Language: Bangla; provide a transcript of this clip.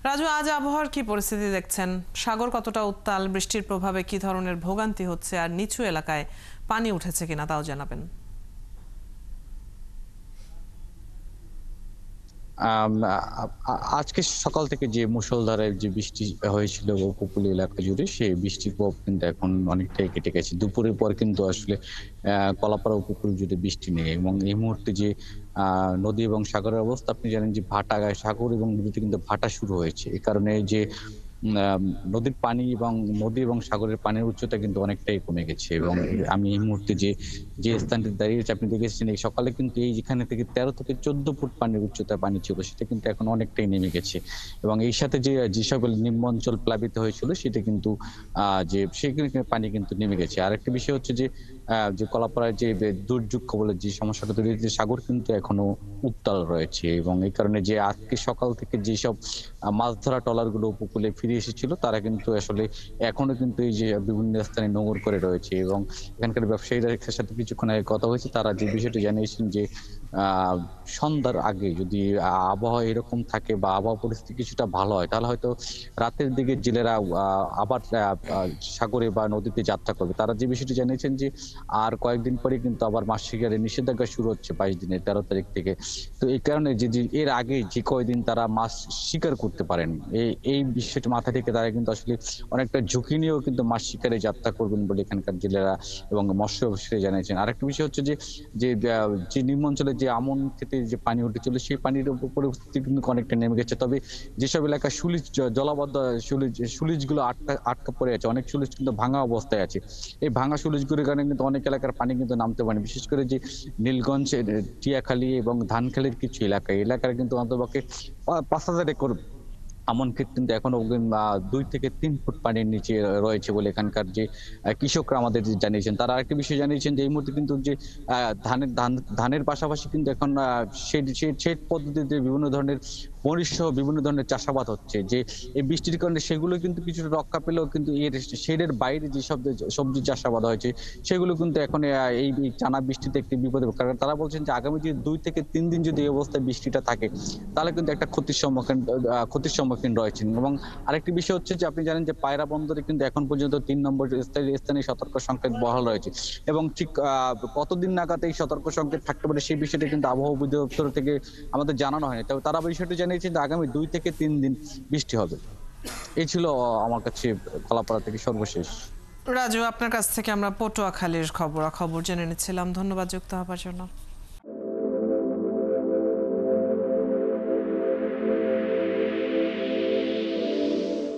রাজু, আজ আবহাওয়ার কি পরিস্থিতি দেখছেন? সাগর কতটা উত্তাল, বৃষ্টির প্রভাবে কি ধরনের ভোগান্তি হচ্ছে, আর নিচু এলাকায় পানি উঠেছে কিনা তাও জানাবেন। আজকে সকাল থেকে যে মুষলধারে যে বৃষ্টি হয়েছিল উপকূলীয় এলাকা জুড়ে, সেই বৃষ্টির প্রভাব কিন্তু এখন অনেকটাই কেটে গেছে। দুপুরের পর কিন্তু আসলে কলাপাড়া উপকূল জুড়ে বৃষ্টি নেই, এবং এই মুহূর্তে যে নদী এবং সাগরের অবস্থা আপনি জানেন যে ভাটা, সাগর এবং নদীতে কিন্তু ভাটা শুরু হয়েছে। এই কারণে যে নদীর পানি এবং নদী এবং সাগরের পানির উচ্চতা কিন্তু অনেকটাই কমে গেছে। এবং আমি এই মুহূর্তে যে স্থানটিতে দাঁড়িয়ে আছি, আপনি দেখেছেন এই সকালে কিন্তু এই যেখানে থেকে ১৩ থেকে ১৪ ফুট পানির উচ্চতায় পানি ছিল, সেটা কিন্তু এখন অনেকটাই নেমে গেছে। এবং এই সাথে যে সকল নিম্ন অঞ্চল প্লাবিত হয়েছিল, সেটা কিন্তু যে সেখানে পানি কিন্তু নেমে গেছে। আরেকটা বিষয় হচ্ছে যে কলাপাড়ায় যে দুর্যোগ কবলের যে সমস্যাটা তৈরি হয়েছে, সাগর কিন্তু এখনো উত্তাল রয়েছে। এবং এই কারণে যে আজকে সকাল থেকে যেসব মাছ ধরা ট্রলারগুলো উপকূলে ফিরে এসেছিল, তারা কিন্তু আসলে এখনো কিন্তু এই যে বিভিন্ন স্থানে নোঙর করে রয়েছে। এবং এখানকার ব্যবসায়ীদের সাথে কিছুক্ষণ আগে কথা হয়েছে, তারা যে বিষয়টি জানিয়েছেন যে সন্ধ্যার আগে যদি আবহাওয়া এরকম থাকে বা আবহাওয়া পরিস্থিতি কিছুটা ভালো হয়, তাহলে হয়তো রাতের দিকে জেলেরা আবার সাগরে বা নদীতে যাত্রা করবে। তারা যে বিষয়টি জানিয়েছেন যে আর কয়েকদিন পরে কিন্তু আবার মাছ শিকারের নিষেধাজ্ঞা শুরু হচ্ছে ২২ দিনের ১৩ তারিখ থেকে। তো এই কারণে যে এর আগে যে কয়দিন তারা মাছ শিকার করতে পারেন, এই বিষয়টি মাথায় রেখে তারা কিন্তু আসলে অনেকটা ঝুঁকি নিয়েও কিন্তু মাছ শিকারে যাত্রা করবেন বলে এখানকার জেলেরা এবং মৎস্য ব্যবসায়ী জানিয়েছেন। আরেকটা বিষয় হচ্ছে যে নিম্ন অঞ্চলে যে আমন ক্ষেতে যে পানি উঠেছিল, সেই পানির পরিস্থিতি কিন্তু অনেকটা নেমে গেছে। তবে যেসব এলাকায় সুলিজ জলাবদ্ধ সুলিজগুলো আটকা পড়ে আছে, অনেক সুলিজ কিন্তু ভাঙা অবস্থায় আছে। এই ভাঙা সুলিজগুলির কারণে কিন্তু অনেক এলাকার পানি কিন্তু নামতে পারেনি। বিশেষ করে যে নীলগঞ্জ, টিয়াখালী এবং ধানখালীর কিছু এলাকার কিন্তু অন্ততপক্ষে ৫,০০০ একর আমন ক্ষেত কিন্তু এখনো ২ থেকে ৩ ফুট পানির নিচে রয়েছে বলে এখানকার যে কৃষকরা আমাদের জানিয়েছেন। তারা আরেকটা বিষয় জানিয়েছেন যে এই মুহূর্তে কিন্তু যে আ ধানের পাশাপাশি কিন্তু এখন সেচ পদ্ধতিতে বিভিন্ন ধরনের মরিচ সহ বিভিন্ন ধরনের চাষাবাদ হচ্ছে। যে এই বৃষ্টির কারণে সেগুলো কিন্তু কিছুটা রক্ষা পেলেও কিন্তু এর শেডের বাইরে যেসব সবজি চাষাবাদ হয়েছে, সেগুলো কিন্তু এখন এই টানা বৃষ্টিতে একটি বিপদে, কারণ তারা বলছেন যে আগামী যে ২ থেকে ৩ দিন যদি এই অবস্থায় বৃষ্টিটা থাকে, তাহলে কিন্তু একটা ক্ষতির সম্মুখীন রয়েছেন। এবং আরেকটি বিষয় হচ্ছে যে আপনি জানেন যে পায়রা বন্দরে কিন্তু এখন পর্যন্ত ৩ নম্বর স্থানে সতর্ক সংকেত বহাল রয়েছে। এবং ঠিক কতদিন নাগাদ এই সতর্ক সংকেত থাকতে পারে, সেই বিষয়টি কিন্তু আবহাওয়া অধিদপ্তর থেকে আমাদের জানানো হয়নি। তবে তারা বিষয়টি জানিয়েছেন যে আগামী ২ থেকে ৩ দিন বৃষ্টি হবে। এই ছিল আমার কাছে কলাপাড়া থেকে সর্বশেষ। রাজু, আপনার কাছ থেকে আমরা পটুয়াখালীর খবরাখবর জেনে নিচ্ছিলাম। ধন্যবাদ যুক্ত হবার জন্য।